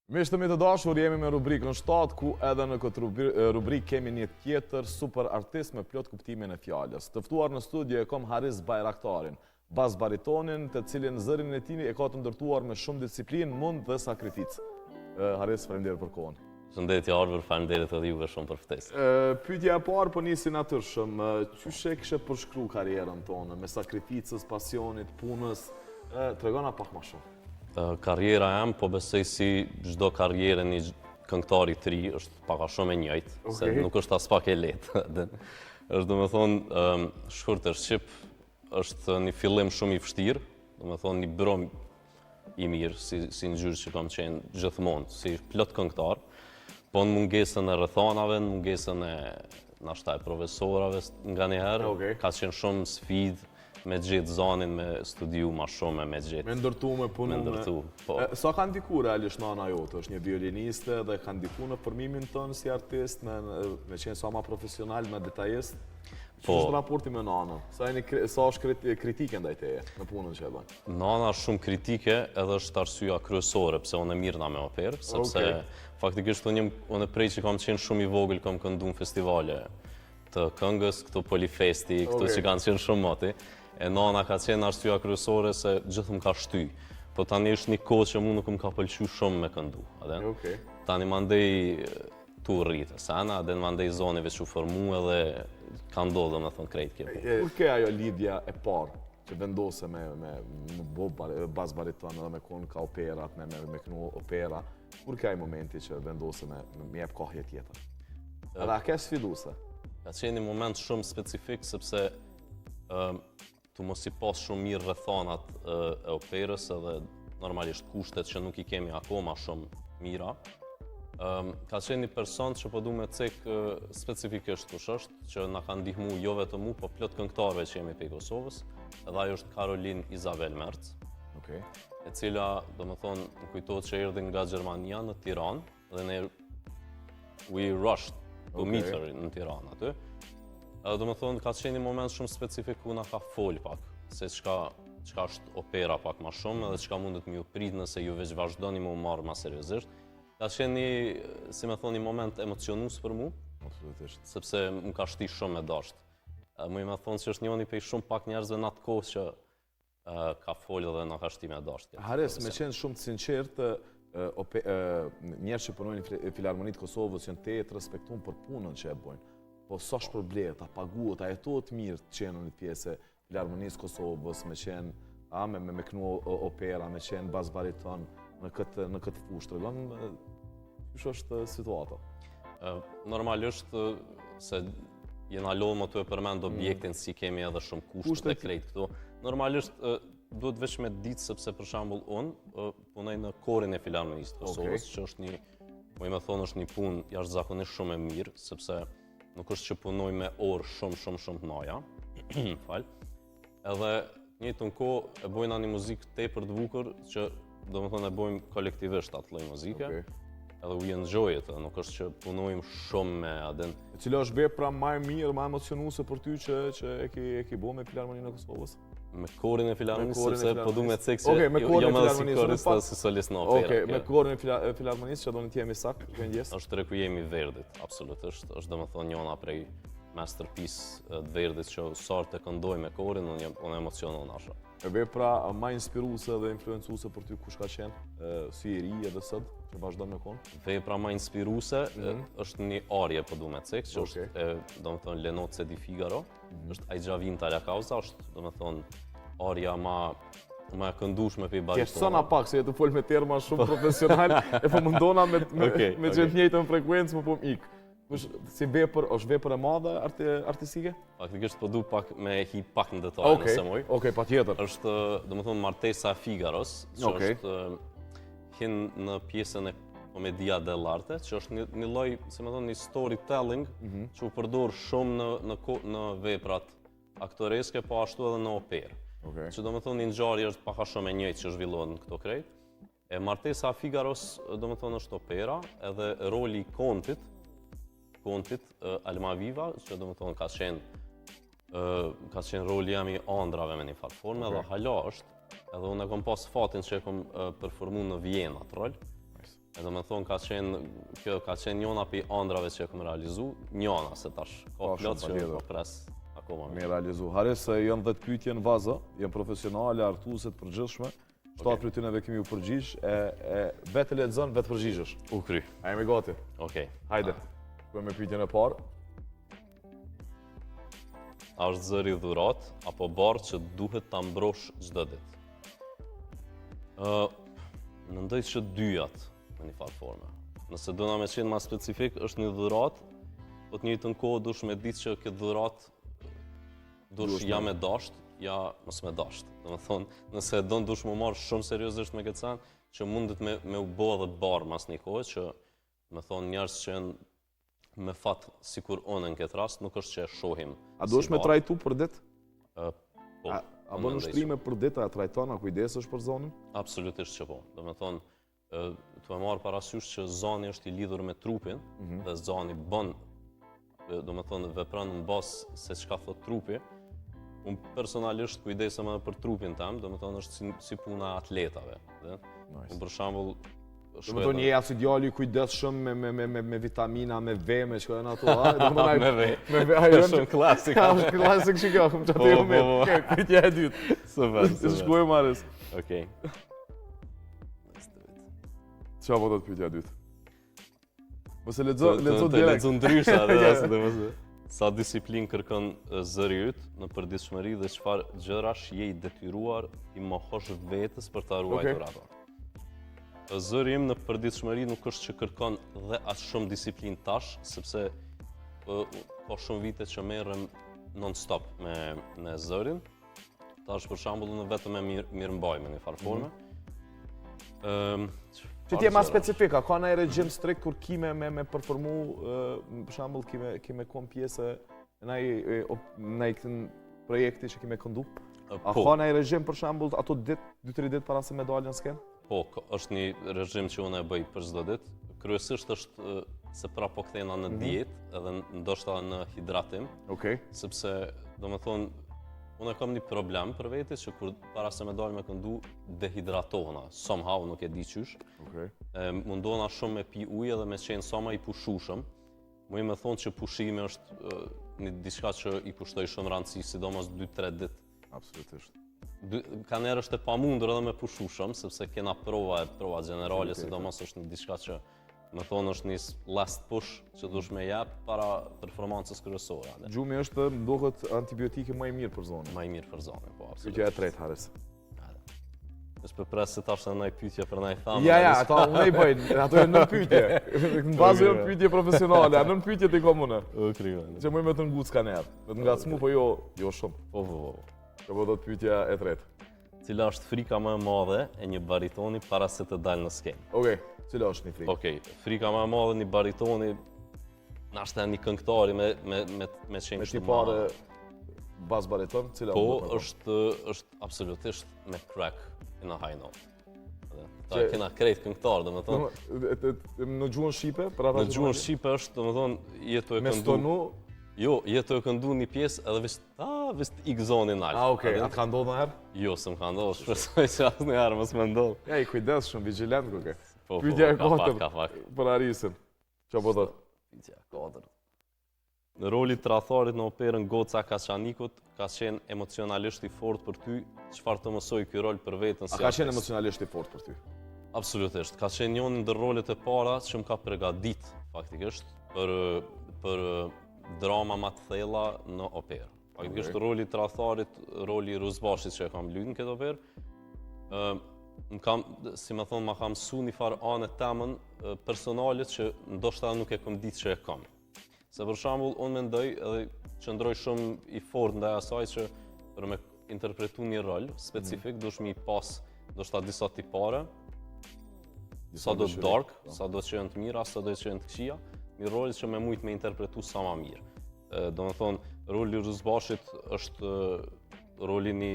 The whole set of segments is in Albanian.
Miqtë mi të dashur, jemi me rubrikën 7, ku edhe në këtë rubrikë kemi një tjetër super artist me plot kuptimin e fjalës. Të ftuar në studio e kom Haris Bajraktarin, bas baritonin, të cilin zërin e tij e ka të ndërtuar me shumë disiplinë, mund dhe sakrificë. Haris, faleminderit për kohën. Shëndetje Arvër, faleminderit edhe juve shumë për ftesën. Pyetja e parë po nisi natyrshëm, çysh e kishe përshkruar karrierën tonë me sakrificës, pasionit, punës? Tregona pak më shumë. Karriera jam, po besoj si çdo karrierë një këngëtari të ri është pak a shumë e njëjtë, se nuk është as pak e lehtë. Është domethënë shkurtër shqip është një fillim shumë i vështirë, domethënë një brom i mirë si ngjyrë që kam qenë gjithmonë, si plot këngëtar, po në mungesën e rrethanave, në mungesën e nashta e profesorave nganjëherë, ka qenë shumë sfidë me gjithë zonin, me studiu ma shumë, me gjithë. Me ndërtu, me punu. Me ndërtu, po. Sa ka ndiku realisht nana jote? Është një violiniste dhe ka ndiku në formimin tënë si artist, me qenë sa ma profesional, me detajist? Që është raporti me nana? Sa është kritike ndaj teje në punën që e bënë? Nana është shumë kritike edhe është arsyeja kryesore pse unë mirna me operë, sepse faktikisht unë prej që kam qenë shumë i vogël, kam këndu në festivale të këngës, këto polifesti, këto që kanë qenë shumë moti. E nana ka qenë arsyeja kryesore se gjithë më ka shty. Po tani është një kohë që mu nuk më ka pëlqy shumë me këndu. Tani mandej tu rritë sana, dhe mandej zonive që u formu edhe ka ndodhë me thënë krejt kje. Kur ke ajo lidhja e parë që vendose me bas bariton edhe me konë ka operat, me kënu opera, kur ke ajo momenti që vendose me jep kohje tjetër? Edhe a ke sfiduse? Ka qenë një moment shumë specifik, sepse tu mos i pas shumë mirë rrethanat e operës edhe normalisht kushtet që nuk i kemi akoma shumë mira. Ka qenë një person që po du me cek specifikisht kush është, që na ka ndihmu jo vetëm mu, po plot këngëtarëve që jemi prej Kosovës, edhe ajo është Karolin Izabel Merc, e cila, do më thonë, më kujtohet që erdhi nga Gjermania në Tiranë, dhe ne we rushed to meet her në Tiranë aty. Do më thonë, ka qenë një moment shumë specifik ku na ka folë pak, se çka është opera pak ma shumë edhe çka mundet me ju prit nëse ju veç vazhdoni me u marrë ma seriozisht. Ka qenë një, si me thonë, një moment emocionus për mu, sepse më ka shti shumë me dasht. Mu i me thonë që është njëni prej shumë pak njerëzve në atë kohë që ka folë dhe na ka shti me dasht. Haris, me qenë shumë të sinqertë, njerë që punojnë në Filharmonitë Kosovës janë të respektuar për punën që e bojnë. Po sa shpërblet, a paguhet, a jetohet mirë të qenë në pjesë e Filharmonisë Kosovës, me qenë, me kënu opera, me qenë bas bariton në këtë fushë. Tregon, që është situata? Normalisht, se jena lodhë më të e përmend objektin si kemi edhe shumë kushtet e krejt këtu. Normalisht, duhet veç me ditë sepse për shembull unë punoj në korin e Filharmonisë Kosovës, që është një, po i me thonë është një punë jashtëzakonisht shumë e mirë, sepse nuk është që punoj me orë shumë të naja, edhe njëjtën kohë e bojna një muzikë tepër të bukur që do më thonë e bojmë kolektivisht atë lloj muzike, edhe we enjoy it, nuk është që punojmë shumë me adin. Cila është vepra më e mirë, më emocionuese për ty që e ki bo me Filharmoninë e Kosovës? Me korin e Filharmonisë, sepse po du me cek që jo më dhe si korista si solist në opera. Me korin e Filharmonisë që do në t'jemi sakë, këngjes? Është Rekujemi i Verdit, absolutisht. Është do më thonë njona prej masterpiece të Verdit që sartë të këndoj me korin, unë emocionon asha. Vepra ma inspiruese dhe influencuese për ty kush ka qenë, si i ri edhe sot, që vazhdo me konë? Vepra ma inspiruese është një arje po du me cek, që është do më thonë Lenoce di Figaro, është Ajgjavinta la Causa, është do më thonë arja ma këndushme për i baritona. Kështë sëna pak, se jetë folë me terma shumë profesional, e po mundona me gjithë njëjtën frekuencë më po më ikë. Si vepër, është vepër e madhe artistike? Faktikisht po du pak me hi pak në detaj nëse moj. Okej, pa tjetër. është, do më thonë, Martesa Figaros, që është hin në pjesën e Komedia dell'arte, që është një lloj, si më thonë, një storytelling që u përdor shumë në veprat aktoreske, po ashtu edhe në operë. Që do më thonë, një ngjarje është pak a shumë e njëjtë që zhvillohet në këto krejt. E Martesa Figaros, do më thonë, është opera, edhe roli i Kontit Almaviva, që do më thonë ka qenë roli jam i andrave me një farforme, edhe hala është, edhe unë e kom pas fatin që e kom performu në Vjena atë rol, Do me thonë kjo ka qenë njona për andrave që e këmë realizu, njona, se tash ka plot që po pres akoma me realizu. Haris, janë 10 pyetje në vazë, janë profesionale, artuse të përgjithshme. 7 prej tyre kemi u përgjigj, vetë lexon, vetë përgjigjesh. U kry. A jemi gati? Okej. Hajde. Bëjmë pyetjen e parë. A është zëri dhurat apo barë që duhet ta mbrosh çdo ditë? Mendoj që dyjat në një farë forme. Nëse do na me qenë ma specifik, është një dhurat, po të njëjtën kohë dush me ditë që këtë dhurat dush ja me dasht, ja mos me dasht. Do me thonë, nëse do dush më marrë shumë seriozisht me këtë sen, që mundet me u bo edhe barë mas një kohë, që me thonë njerës që janë me fat sikur unë në këtë rast, nuk është që e shohim. A dush me trajtu për ditë? Po. A bën ushtrime për ditë, a trajton, a kujdesesh për zonën? Absolutisht që po. Do me thonë, të e marë parasysh që zoni është i lidhur me trupin, dhe zoni bën, do me thonë, vepran në basë se çka thot trupi. Unë personalisht kujdesem edhe për trupin tem, do me thonë është si puna atletave. Unë për shembull, do me thonë je as ideali kujdesshëm me vitamina, me ve, me çka janë ato, a? Me ve. Me ve, ajo është klasik. Është klasik që kam çati unë. Okej, pyetja e dytë. Super. Shkojmë Maris. Okej. Çfarë po do të pyetja e dytë? Mos e lexo direkt. Lexo ndryshe atë, domosdoshmë. Sa disiplin kërkon zëri yt në përditshmëri dhe çfarë gjërash je i detyruar i mohosh vetes për ta ruajtur ato? Zëri im në përditshmëri nuk është që kërkon dhe as shumë disiplin tash, sepse ka shumë vite që merrem non-stop me zërin. Tash për shembull unë vetëm e mirëmbaj me një farë forme. Që ti je ma specifika, ka në regjim strikt kur ki me performu, për shembull ki me kon pjesë në këtë projekti që ki me këndu? A ka në regjim për shembull ato 2-3 ditë para se me dalë në skenë? Po, është një regjim që unë e bëj për çdo ditë. Kryesisht është se pra po kthena në dietë edhe ndoshta në hidratim. Okej. Sepse, do me thonë, unë e kam një problem për vetes që kur para se me dalë me këndu dehidratohena. Somehow, nuk e di qysh. Mundohena shumë me pi ujë edhe me qenë sa më i pushueshëm. Muj me thonë që pushimi është një diçka që i kushtoj shumë rëndësi, sidomos 2-3 ditë. Absolutisht. Ka njerë është e pamundur edhe me pushueshëm, sepse kena prova generale, sidomos është një diçka që me thonë është një last push që dush me jep para performancës kryesore. Gjumi është ndohet antibiotike më i mirë për zonën. Më i mirë për zonën, po absolutisht. Pyetja e tretë, Haris. Është për presë se tash në pyetje për ndaj thamë. Ja, ato unë i bëj, ato janë nën pyetje. Në bazë janë pyetje profesionale, nën pyetjet i komune. Që më të nguc kanë erë. Do të ngacmu po jo shumë. Po. Që po do të pyetja e tretë. Cila është frika më e madhe e një baritoni para se të dalë në skenë? Okej, cila është një frikë? Okej, frika më e madhe një baritoni, nashta një këngëtari me qenë kështu madhe. Me tipare bas bariton, cila po, është absolutisht me crack in a high note. Ta kena krejt këngëtar, do me thonë. Në gjuhën shqipe? Në gjuhën shqipe është, do me thonë, jetu e këndu. Me stonu? Jo, jetu e këndu një pjesë edhe vist i gëzoni në alë. Okej, atë ka ndodhë në herë? Jo, se më ka ndodhë, shpresoj që asë një herë mësë me ndodhë. Ja, i kujdes shumë, vigilent kuke. Po, pyetja e ka katërt fak. për Harisin. Qa po thot? Pyetja e katërt. Në roli të tradhtarit në operën Goca Kaçanikut, ka qenë emocionalisht i fort për ty, çfarë të mësoi ky rol për veten si artist? A ka qenë emocionalisht i fort për ty? Absolutisht. Ka qenë një ndër rolet e para që më ka përgatit faktikisht për drama më të thella në operë. Faktikisht roli i tradhtarit, roli i Ruzbashit që e kam luajtur në këtë operë, si më thonë, ma kam mësu një farë anë temën personalit që ndoshta nuk e kam ditë që e kam. Se për shembull, unë mendoj edhe qëndroj shumë i fort ndaj asaj që për me interpretu një rol specifik, dush mi pas ndoshta disa tipare, sa do të dark, sa do të qenë të mira, sa do të qenë të këqija, një rol që me mujt me interpretu sa ma mirë. Do me thonë, roli i Ruzbashit është roli një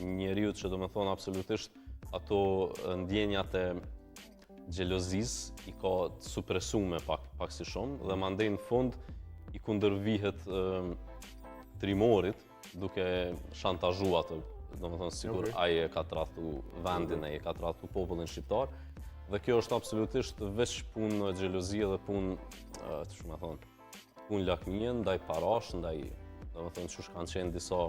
njeriut që do me thonë absolutisht ato ndjenjat e xhelozis i ka supresume pak si shumë dhe mandej në fund i kundërvihet trimorit duke shantazhu atë, do me thonë sigur ai e ka tradhtu vendin, ai e ka tradhtu popullin shqiptar Dhe kjo është absolutisht veç punë xhelozie dhe punë, ç'më thon, punë lakmie ndaj parash, ndaj, domethënë çush kanë qenë disa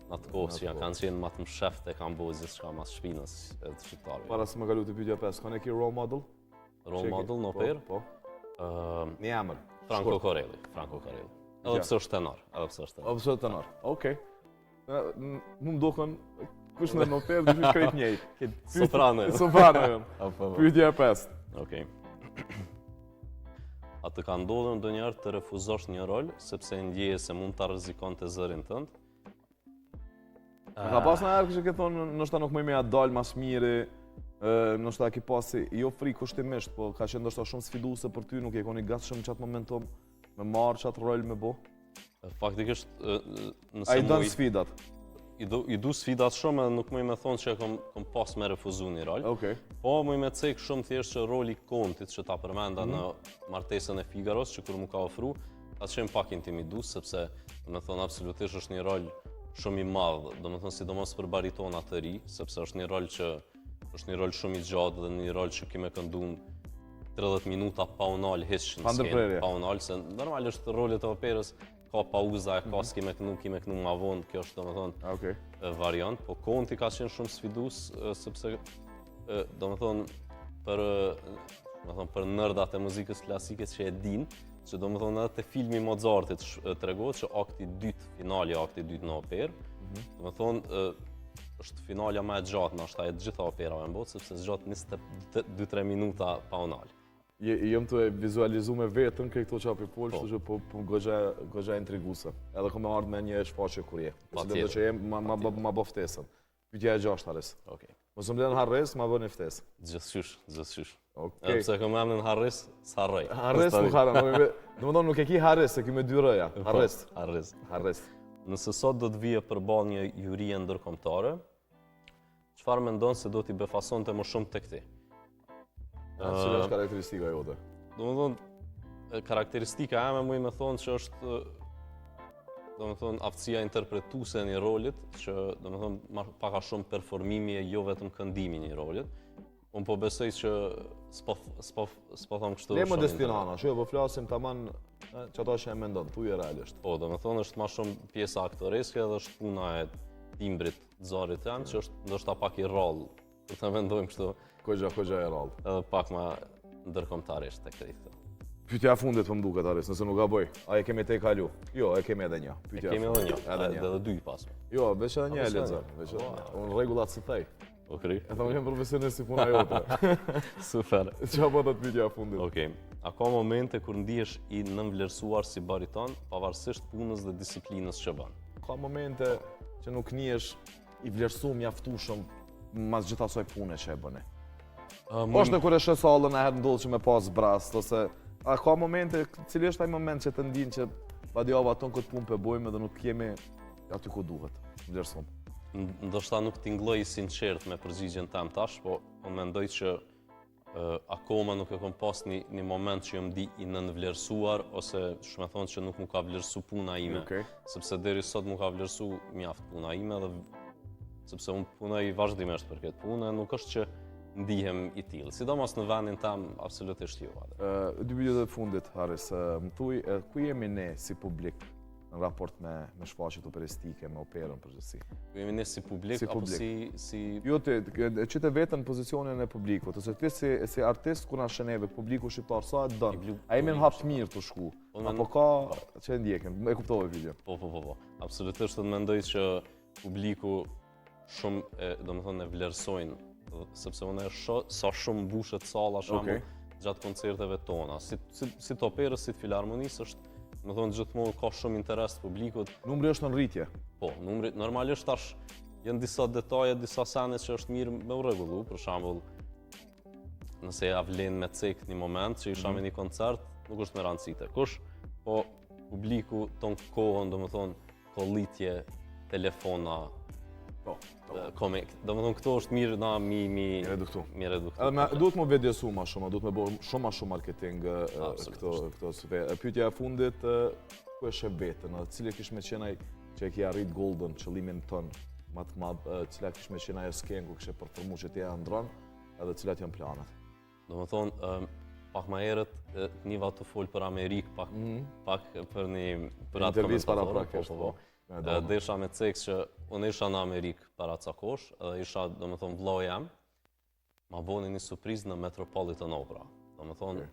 në atë kohë që kanë qenë më të msheftë e Kambodhës, çka mas shpinës e të shqiptarëve. Para se më kalu të pyetja 5, kanë ki role model? Role model në operë? Po. Një emër. Franco Corelli. Edhe pse është tenor, Tenor. Okej. Mu mdokën kush në operë do të shkret njëjtë. Soprano. Soprano. Pyetja 5. Okej. A të ka ndodhur ndonjëherë të refuzosh një rol sepse ndjeje se mund ta rrezikonte zërin tënd? Ka pas në herë që ke thonë, nështë nuk më ja dalë mas mire, nështë ki pasi, jo fri kushtimisht, po ka qenë ndoshta shumë sfiduese për ty, nuk e koni gatshëm në qatë momentum me marrë qatë rol me bo? Faktikisht, A i dënë sfidat? I du sfidat shumë edhe nuk më me thonë që kom pas me refuzu një rol. Okej. Po më me cek shumë thjesht që roli kontit që ta përmenda në Martesën e Figaros, që kur mu ka ofru, ka qenë pak intimidus, sepse me thonë absolutisht është një rol shumë i madh, domethënë sidomos për baritona të ri, sepse është një rol shumë i gjatë dhe një rol që kimë kënduar 30 minuta pa unal hiç në skenë, pa unal, se normalisht rolet e operës ka pauza, ka kimë kënu më vonë, kjo është domethënë variant, po konti ka qenë shumë sfidues sepse domethënë për nërdat e muzikës klasike që e din, që domethënë edhe te filmi Mozartit tregohet që akti i dytë në operë, domethënë është finalja më e gjatë ndoshta e gjitha operave në botë, sepse zgjat 22-3 minuta pa unal. Jam të vizualizu me vetën këto çapi polë, kështu që po goxha intriguese. Edhe kam ardhur me një shfaqje kurje. Sepse do që jem ma bë ftesën. Pyetja e 6 Haris. Okej. Mos më lën harres, ma bëni ftesë. Gjithçysh. Okej. Pse kam emrin Harris, s'harroj. Harres nuk harron. Domethënë nuk e ki Harres, e ki me 2 r-ja. Harres. Nëse sot do të vije përballë një jurie ndërkombëtare, çfarë mendon se do t'i befasonte më shumë tek ti? Cila është karakteristika jote? Domethënë karakteristika ime më i thonë që është domethënë aftësia interpretuese e një rolit, që domethënë pak a shumë performimi e jo vetëm këndimi i një rolit. Unë po besoj që s'po them kështu. Le modestinana, që po flasim tamam çato që e mendon, thuaj realisht. Po, domethënë është më shumë pjesa aktoreske dhe është puna e timbrit të zërit tëm, që është ndoshta pak i rrallë, kur ta mendojmë kështu. Kogja e rrallë. Edhe pak më ndërkombëtarisht tek këtë. Pyetja e fundit po më duket Haris, nëse nuk gaboj. A e kemi te kalu? Jo, e kemi edhe një. Pyetja. Kemi edhe një. Edhe dy pas. Jo, veç edhe një e lexoj. Unë rregullat si thej. Okej. E thonë jam profesionist si puna jote. Super. Çfarë po të pyetja e fundit? Okej. A ka momente kur ndihesh i nënvlerësuar si bariton, pavarësisht punës dhe disiplinës që bën? Ka momente që nuk nihesh i vlerësuar mjaftueshëm mas gjithë asaj pune që e bëni. Po është kur e shë sallën e herë ndodh që me pas brast, ose a ka momente, cili është ai moment që të ndin që badjava ton këtë punë pe bojmë dhe nuk jemi aty ku duhet, vlerësum. Ndoshta nuk tingëlloj i sinqert me përgjigjen tëm tash, po unë mendoj që akoma nuk e kam pas një moment që jam di i nënvlerësuar ose shme thonë që nuk mu ka vlerësu puna ime. Sepse deri sot mu ka vlerësu mjaft puna ime dhe sepse unë punoj vazhdimisht për këtë punë, nuk është që ndihem i tillë. Sidomos në vendin tam absolutisht jo. Dy pyetje të fundit, Haris, më thuaj ku jemi ne si publik në raport me shfaqjet operistike, me operën përgjithësi? Ku jemi ne si publik apo si Jo ti, çite vetën në pozicionin e publikut, ose ti si artist ku na shëneve publiku shqiptar sa e don. A jemi në hap të mirë të shku? Apo ka që ndjekim? E kuptova video. Po. Absolutisht të mendoj që publiku shumë domethënë e vlerësojnë, sepse unë sa shumë mbushet salla shumë gjatë koncerteve tona. Si të operës, si të filharmonisë është, më thonë gjithmonë ka shumë interes të publikut. Numri është në rritje? Po, numri normalisht tash janë disa detaje, disa sene që është mirë me u rregullu, për shembull, nëse ja vlen me cek një moment që isha me një koncert, nuk është me rëndësi te kush, po publiku ton kohën, domethënë kollitje, telefona, domethënë këto është mirë na mi reduktu. Edhe duhet më vedjesu më shumë, duhet më bëj shumë më shumë marketing këto sfere. Pyetja e fundit, ku e sheh vetën, cilë kish me qenë ai që e ki arrit golden, qëllimin tën më të madh, cila kish me qenë ajo skenë ku kishe performuar që ti e ndron, edhe cilat janë planet? domethënë pak më herët niva të fol për Amerikë, pak për një intervistë paraprakisht, po. Desha me ceks që unë isha në Amerikë para ca kohësh, edhe isha domethënë vllau jam, ma boni një surprizë në Metropolitan Opera. Domethënë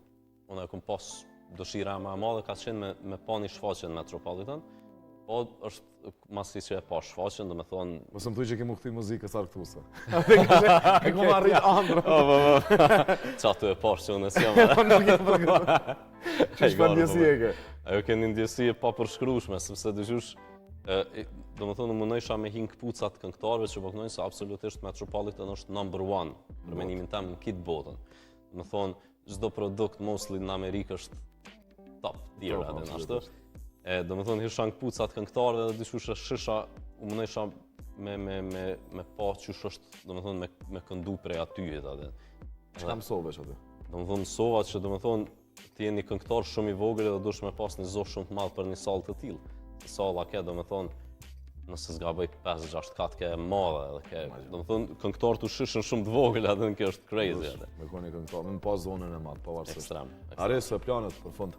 unë e kam pas dëshira më e madhe ka qenë me pa një shfaqje në Metropolitan, po është masi që e pa shfaqjen, domethënë Mos më thuaj që ke mu kthi muzikës arktuse. E kom arrit ëndrrën. Ça të e pash që unë s'jam. Nuk e përgoj. Çfarë ndjesi e ke? Ajo ke një ndjesi e papërshkrueshme, sepse dëgjosh domethënë më nëjsha me hin këpucat këngëtarëve që po kënojnë se absolutisht Metropolitan është number one për menimin tim në këtë botën. Domethënë çdo produkt mostly në Amerikë është top tier atë ashtu. Domethënë hisha në këpucat këngëtarëve dhe dyshush shisha u më nëjsha me pa qysh është domethënë me këndu prej aty atë. Çka mësove aty? Domethënë mësova që domethënë ti je një këngëtar shumë i vogël dhe duhesh me pas një zosh shumë të madh për një sallë të tillë. Salla ke domethënë nëse s'gaboj 5-6 kat ke e madhe edhe ke domethënë këngëtar të shishën shumë të vogël atë kjo është crazy atë. Me koni këngëtar, në pas zonën e madh, pavarësisht. Ekstrem. Ares planet për fund.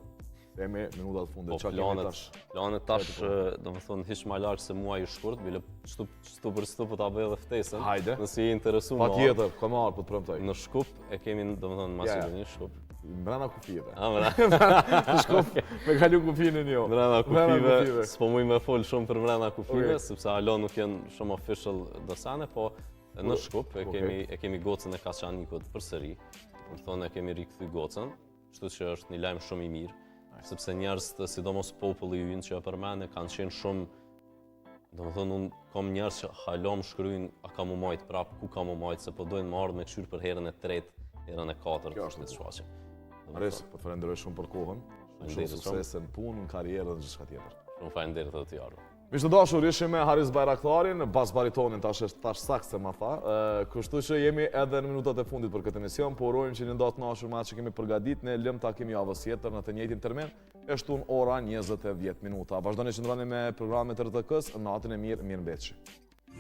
Kemi minutat fundit çka kemi tash. Planet tash domethënë hiç më larg se muaji i shkurt, bile çtu për çtu po ta bëj edhe ftesën. Hajde. Nëse je interesuar. Patjetër, kam marr po të premtoj. Në Shkup e kemi domethënë Maqedoni Shkup. Brenda kufive. Në Shkup me kalu kufinin jo. Brenda kufive. S'po muj me fol shumë për brenda kufive, sepse alo nuk janë shumë official dosane, po në Shkup e kemi gocën e Kaçanikut përsëri. Domethënë e kemi rikthy gocën, kështu që është një lajm shumë i mirë. Sepse njerëz, sidomos populli ynë që e përmend, kanë qenë shumë, domethënë unë kam njerëz që halom shkruajnë a ka mu majt prap, ku ka mu majt, se po dojnë më ardhë me këshyrë për herën e tretë, herën e katërt të shfaqje. Ares, po të falenderoj shumë për kohën, shumë sukses në punë, në karrierë dhe gjithçka tjetër. Shumë faleminderit edhe ty Ardo. Miq të dashur, ishim me Haris Bayraktarin, bas baritonin tash saktë se ma tha. Kështu që jemi edhe në minutat e fundit për këtë emision, po urojmë që një ndatë të nashur me atë që kemi përgatitur, ne lëm takim javës tjetër në të njëjtin termin, e shtun ora 20:10 minuta. Vazhdoni që ndroni me programet e RTK-s, natën e mirë, mirëmbëjtje.